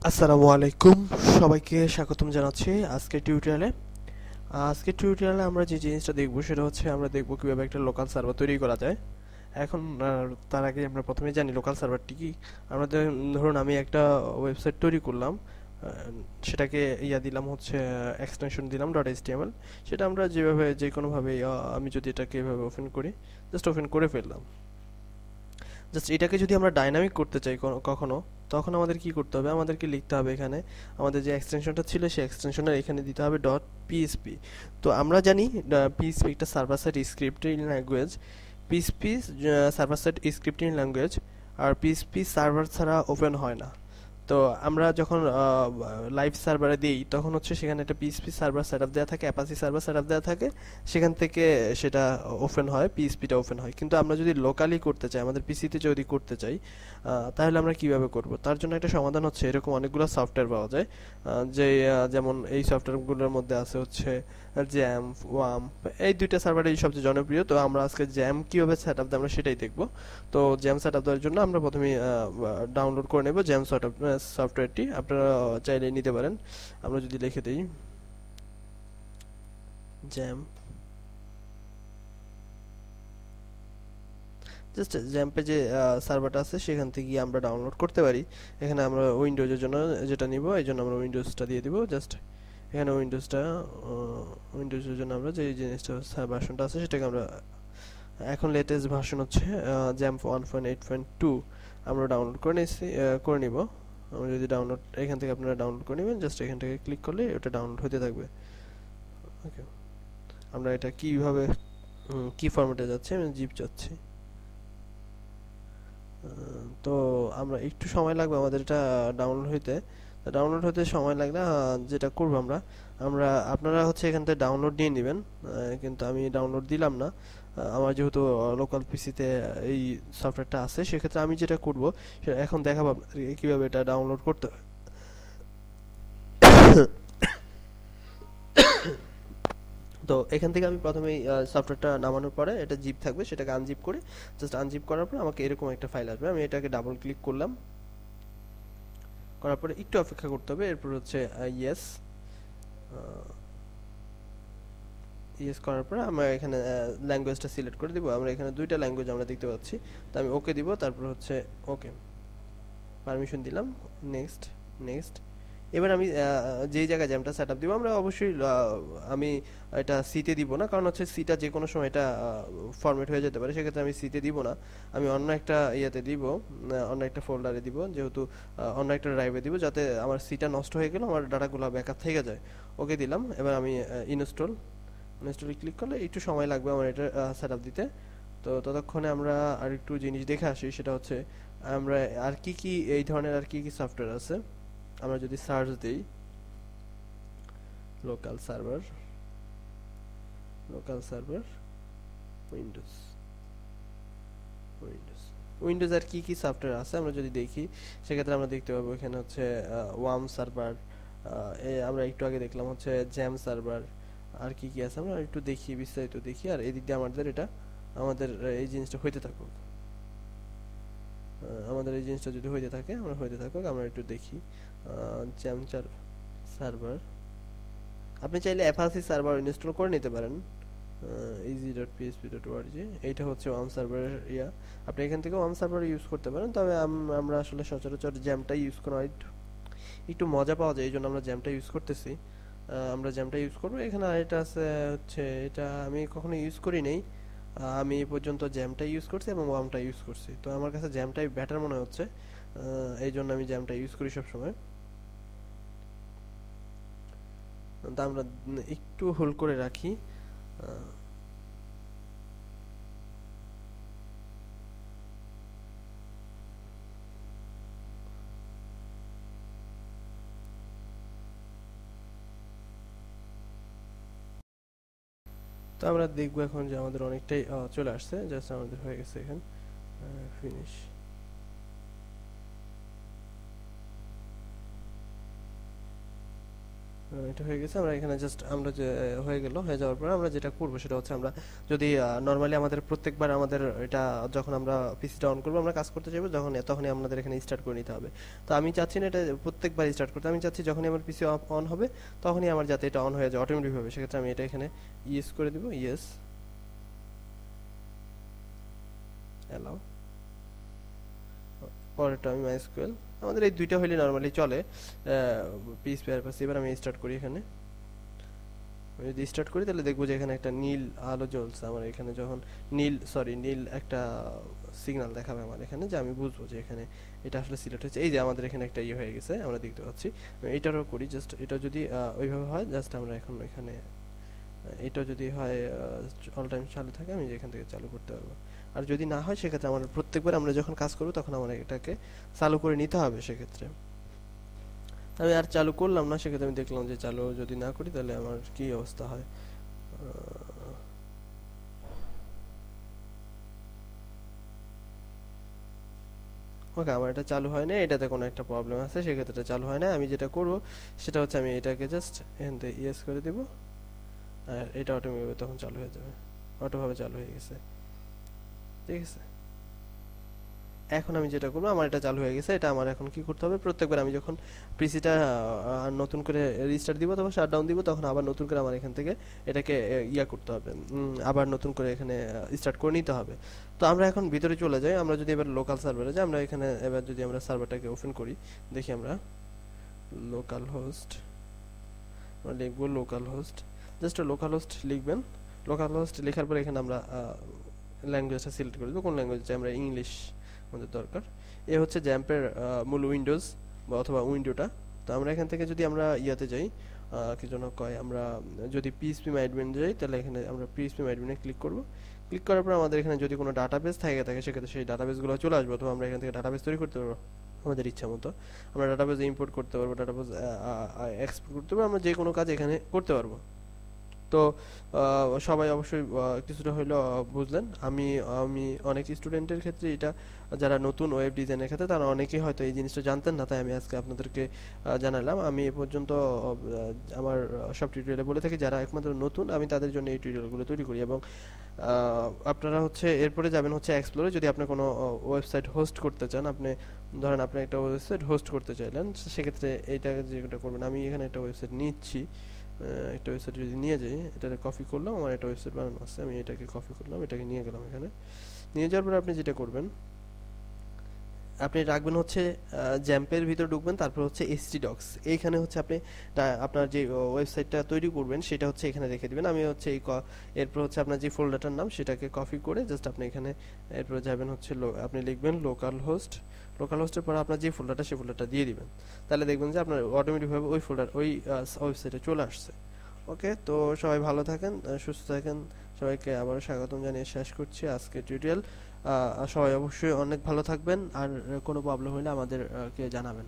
আসসালামু আলাইকুম, সবাইকে স্বাগতম জানাচ্ছি আজকের টিউটোরিয়ালে আমরা যে জিনিসটা দেখব সেটা হচ্ছে আমরা দেখব কিভাবে একটা লোকাল সার্ভার তৈরি করা যায়। এখন তার আগে আমরা প্রথমে জানি লোকাল সার্ভারটি কি। ধরুন আমি একটা ওয়েবসাইট তৈরি করলাম, সেটাকে দিলাম হচ্ছে এক্সটেনশন দিলাম .html। সেটা আমরা যেভাবে যে কোনোভাবে আমি যদি এটাকে এভাবে ওপেন করি, জাস্ট ওপেন করে ফেললাম। জাস্ট এটাকে যদি আমরা ডাইনামিক করতে চাই কখনো, তখন আমাদের কি করতে হবে, আমাদেরকে লিখতে হবে এখানে আমাদের যে এক্সটেনশনটা ছিল সেই এক্সটেনশনের এখানে দিতে হবে .php। তো আমরা জানি পিএইচপি একটা server side scripting language. PHP server side scripting language, আর পিএইচপি সার্ভার ছাড়া ওপেন হয় না। তো আমরা যখন লাইভ সার্ভারে দিই তখন হচ্ছে সেখানে একটা পিএইচপি সার্ভার সেটআপ দেওয়া থাকে, অ্যাপাচি সার্ভার সেটআপ দেওয়া থাকে, সেখান থেকে সেটা ওপেন হয়, পিএইচপিটা ওপেন হয়। কিন্তু আমরা যদি লোকালি করতে চাই, আমাদের পিসিতে যদি করতে চাই, তাহলে আমরা কিভাবে করব? তার জন্য একটা সমাধান হচ্ছে এরকম অনেকগুলো সফটওয়্যার পাওয়া যায়। যেমন এই সফটওয়্যারগুলোর মধ্যে আছে হচ্ছে জ্যাম, ওয়াম। এই দুইটা সার্ভারই সবচেয়ে জনপ্রিয়। তো আমরা আজকে জ্যাম কিভাবে সেটআপ দেয় আমরা সেটাই দেখব। তো জ্যাম সেটআপ দেওয়ার জন্য আমরা প্রথমে ডাউনলোড করে নেব জ্যাম সেটআপ সফটওয়্যারটি। আপনারা চাইলে নিতে পারেন। আমরা যদি লিখে দিই জ্যাম, জাস্ট জ্যাম্পে যে সার্ভারটা আছে সেখান থেকে গিয়ে আমরা ডাউনলোড করতে পারি। এখানে আমরা উইন্ডোজের জন্য যেটা নিব, এই জন্য আমরা উইন্ডোজটা দিয়ে দিব। জাস্ট এখানে উইন্ডোজের জন্য আমরা যে জিনিসটা ভার্সনটা আছে সেটাকে আমরা এখন লেটেস্ট ভার্সন হচ্ছে জ্যাম্প 1.8.2 আমরা ডাউনলোড করে নিয়েছি, করে নিব। আমরা যদি ডাউনলোড এখান থেকে আপনারা ডাউনলোড করে নেবেন, জাস্ট এখান থেকে ক্লিক করলে ওটা ডাউনলোড হতে থাকবে। ওকে, আমরা এটা কিভাবে কি ফরম্যাটে যাচ্ছে, আমি জিপ চাচ্ছি। তো আমরা একটু সময় লাগবে আমাদের এটা ডাউনলোড হইতে। ডাউনলোড হতে সময় লাগলে যেটা করবো আমরা আমরা আপনারা হচ্ছে এখান থেকে ডাউনলোড নিয়ে নেবেন। কিন্তু আমি ডাউনলোড দিলাম না। আমার যেহেতু লোকাল পিসিতে এই সফটওয়্যারটা আছে, সেক্ষেত্রে আমি যেটা করব সেটা এখন দেখাবো আপনাদেরকে কিভাবে এটা ডাউনলোড করতে হয়। তো এখান থেকে আমি প্রথমেই সফটওয়্যারটা নামানোর পরে এটা জিপ থাকবে, সেটাকে আনজিপ করে জাস্ট আনজিপ করার পর আমাকে এরকম একটা ফাইল আসবে। আমি এটাকে ডাবল ক্লিক করলাম, করার পরে একটু অপেক্ষা করতে হবে। এরপর হচ্ছে ইয়েস, ইয়েস করার পরে আমরা এখানে ল্যাঙ্গুয়েজটা সিলেক্ট করে দিব। আমরা এখানে দুইটা ল্যাঙ্গুয়েজ আমরা দেখতে পাচ্ছি। তো আমি ওকে দিব, তারপর হচ্ছে ওকে পারমিশন দিলাম, নেক্সট, নেক্সট। এবার আমি যেই জায়গায় জ্যামটা সেট আপ দিব, আমরা অবশ্যই আমি এটা সিতে দিব না, কারণ হচ্ছে সিটা যে কোনো সময় এটা ফরম্যাট হয়ে যেতে পারে। সেক্ষেত্রে আমি সিতে দিব না, আমি অন্য একটা ইয়েতে দিব, অন্য একটা ফোল্ডারে দিব, যেহেতু অন্য একটা ড্রাইভে দিব, যাতে আমার সিটা নষ্ট হয়ে গেলে আমার ডাটাগুলো ব্যাকআপ থেকে যায়। ওকে দিলাম। এবার আমি ইনস্টলে ক্লিক করলে একটু সময় লাগবে আমার এটা সেট আপ দিতে। তো ততক্ষণে আমরা আর একটু জিনিস দেখে আসি, সেটা হচ্ছে আমরা আর কি কি এই ধরনের আর কি কি সফটওয়্যার আছে। আমরা যদি সার্চ দিই local server, local server Windows, Windows Windows আর কি কি সফটওয়্যার আছে আমরা যদি দেখি, সেক্ষেত্রে আমরা দেখতে পাবো এখানে হচ্ছে ওয়াম সার্ভার, আমরা একটু আগে দেখলাম হচ্ছে জ্যাম সার্ভার। আর কি কি আছে আমরা একটু দেখি, বিস্তারিত দেখি। আর এদিক দিয়ে আমাদের এই জিনিসটা হইতে থাকুক। আমাদের এই জিনিসটা যদি হইতে থাকে, আমরা হইতে থাকুক, আমরা একটু দেখি। জ্যাম সার্ভার, আপনি চাইলে অ্যাপাচি সার্ভার ইনস্টল করে নিতে পারেন, easy.php.org। এইটা হচ্ছে ওয়াম সার্ভারের আপনি এখান থেকে ওয়াম সার্ভার ইউজ করতে পারেন। তবে আমরা আসলে সচরাচর জ্যামটাই ইউজ করা হয়, একটু মজা পাওয়া যায়, এই জন্য আমরা জ্যামটা ইউজ করতেছি। আমরা জ্যামটা ইউজ করবো। এখানে আরেকটা আছে হচ্ছে, এটা আমি কখনো ইউজ করি নাই। আমি এই পর্যন্ত জ্যামটা ইউজ করছি এবং ওয়ামটা ইউজ করছি। তো আমার কাছে জ্যামটাই বেটার মনে হচ্ছে, এই জন্য আমি জ্যামটা ইউজ করি সবসময়। তা আমরা একটু হোল্ড করে রাখি। তো আমরা দেখবো এখন যে আমাদের অনেকটাই চলে আসছে, জাস্ট আমাদের হয়ে গেছে এখানে ফিনিশ। এটা হয়ে গেছে। আমরা এখানে জাস্ট আমরা যে হয়ে গেল, হয়ে যাওয়ার পর আমরা যেটা করব সেটা হচ্ছে আমরা যদি নর্মালি আমাদের প্রত্যেকবার আমাদের এটা যখন আমরা পিসিটা অন করবো আমরা কাজ করতে চাইবো যখন তখনই আমাদের এখানে স্টার্ট করে নিতে হবে। তো আমি চাচ্ছি না এটা প্রত্যেকবার স্টার্ট করতে, আমি চাচ্ছি যখনই আমার পিসি অন হবে তখনই আমার যাতে এটা অন হয়ে যায় অটোমেটিকভাবে। সেক্ষেত্রে আমি এটা এখানে ইয়েস করে দিব, ইয়েস অ্যালাউ, পরেরটা আমি মাইস্কুয়েল। আমাদের এই দুইটা হইলে নর্মালি চলে পিস পেয়ার পাস। এবার আমি স্টার্ট করি এখানে, যদি স্টার্ট করি তাহলে দেখবো যে এখানে একটা নীল আলো জ্বলছে আমার এখানে, যখন নীল একটা সিগন্যাল দেখাবে আমার এখানে, যে আমি বুঝবো যে এখানে এটা আসলে সিলেক্ট হয়েছে। এই যে আমাদের এখানে একটা ইয়ে হয়ে গেছে আমরা দেখতে পাচ্ছি। এটারও করি জাস্ট, এটা যদি ওইভাবে হয় জাস্ট আমরা এখন এখানে এটা যদি হয় অল টাইম চালু থাকে আমি এখান থেকে চালু করতে পারবো। আর যদি না হয় সেক্ষেত্রে আমার প্রত্যেকবার আমরা যখন কাজ করবো তখন আমার এটাকে চালু করে নিতে হবে। সেক্ষেত্রে আমি আর চালু করলাম না, সেক্ষেত্রে আমি দেখলাম যে চালু যদি না করি তাহলে আমার কি অবস্থা হয়। ওকে, আমার এটা চালু হয় না, এটাতে কোনো একটা প্রবলেম আছে, সেক্ষেত্রে এটা চালু হয় না। আমি যেটা করব সেটা হচ্ছে আমি এটাকে জাস্ট এখান থেকে ইয়েস করে দিব, আর এটা অটোমেটিক তখন চালু হয়ে যাবে, অটোভাবে চালু হয়ে গেছে। ঠিক আছে, এখন আমি যেটা করবো আমার এটা চালু হয়ে গেছে, এটা আমার এখন কি করতে হবে, প্রত্যেকবার আমি যখন পিসিটা নতুন করে রিস্টার্ট দিব তখন শাটডাউন দিব তখন আবার নতুন করে আমার এখান থেকে এটাকে ইয়া করতে হবে, আবার নতুন করে এখানে স্টার্ট করে নিতে হবে। তো আমরা এখন ভিতরে চলে যাই, আমরা যদি এবার লোকাল সার্ভারে যাই, আমরা এখানে এবার যদি আমরা সার্ভারটাকে ওপেন করি, দেখি আমরা লোকাল হোস্ট, আমরা লিখবো local host, just local host লিখবেন। লোকাল হোস্ট লেখার পরে এখানে আমরা ল্যাঙ্গুয়েজটা সিলেক্ট করে দেবো, কোন ল্যাঙ্গুয়েজ চাই, আমরা ইংলিশ আমাদের দরকার। এ হচ্ছে জ্যাম্পের মূল উইন্ডোজ বা অথবা উইন্ডোটা। তো আমরা এখান থেকে যদি আমরা ইয়াতে যাই, কি যেন কয়, আমরা যদি পিএইচপি মাইডমেন যাই তাহলে এখানে আমরা পিএইচপি মাইডমেনে ক্লিক করব। ক্লিক করার পর আমাদের এখানে যদি কোনো ডাটাবেস থাকে সেক্ষেত্রে সেই ডাটাবেসগুলো চলে আসবে, অথবা আমরা এখান থেকে ডাটাবেস তৈরি করতে পারবো আমাদের ইচ্ছা মতো। আমরা ডাটাবেস ইম্পোর্ট করতে পারবো, ডাটাবেস এক্সপোর্ট করতে পারবো, আমরা যে কোনো কাজ এখানে করতে পারবো। তো সবাই অবশ্যই কিছুটা হইলেও বুঝলেন। আমি আমি অনেক স্টুডেন্টের ক্ষেত্রে এটা, যারা নতুন ওয়েব ডিজাইনের ক্ষেত্রে তারা অনেকেই হয়তো এই জিনিসটা জানতেন না, তাই আমি আজকে আপনাদেরকে জানালাম। আমি এ পর্যন্ত আমার সব টিউটোরিয়ালে বলে থাকি যারা একমাত্র নতুন আমি তাদের জন্য এই টিউটোরিয়ালগুলো তৈরি করি। এবং আপনারা হচ্ছে এরপরে যাবেন হচ্ছে এক্সপ্লোরে, যদি আপনি কোনো ওয়েবসাইট হোস্ট করতে চান, আপনি ধরেন আপনি একটা ওয়েবসাইট হোস্ট করতে চাইলেন, সেক্ষেত্রে এইটা যেটা করবেন, আমি এখানে একটা ওয়েবসাইট নিচ্ছি, একটা ওয়েবসাইট যদি নিয়ে যাই, এটাকে কপি করলাম, আমার একটা ওয়েবসাইট বানানো আছে, আমি এটাকে কপি করলাম, এটাকে নিয়ে গেলাম এখানে। নিয়ে যাওয়ার পরে আপনি যেটা করবেন, আপনি রাখবেন হচ্ছে জ্যাম্পের ভিতর ঢুকবেন, তারপর হচ্ছে htdocs, এইখানে হচ্ছে আপনি আপনার যে ওয়েবসাইটটা তৈরি করবেন সেটা হচ্ছে এখানে রেখে দিবেন। আমি হচ্ছে এরপর হচ্ছে আপনার যে ফোল্ডারটার নাম সেটাকে কপি করে জাস্ট আপনি এখানে এরপর যাবেন হচ্ছে আপনি লিখবেন লোকাল হোস্ট, লোকাল হোস্টের পর আপনার যে ফোল্ডারটা সেই ফোল্ডারটা দিয়ে দিবেন, তাহলে দেখবেন যে আপনার অটোমেটিকভাবে ওই ফোল্ডার ওই ওয়েবসাইটে চলে আসছে। ওকে, তো সবাই ভালো থাকেন, সুস্থ থাকেন, সবাইকে আবারও স্বাগতম জানিয়ে শেষ করছি আজকে টিউটোরিয়াল। সবাই অবশ্যই অনেক ভালো থাকবেন, আর কোনো প্রবলেম হলে আমাদের কে জানাবেন।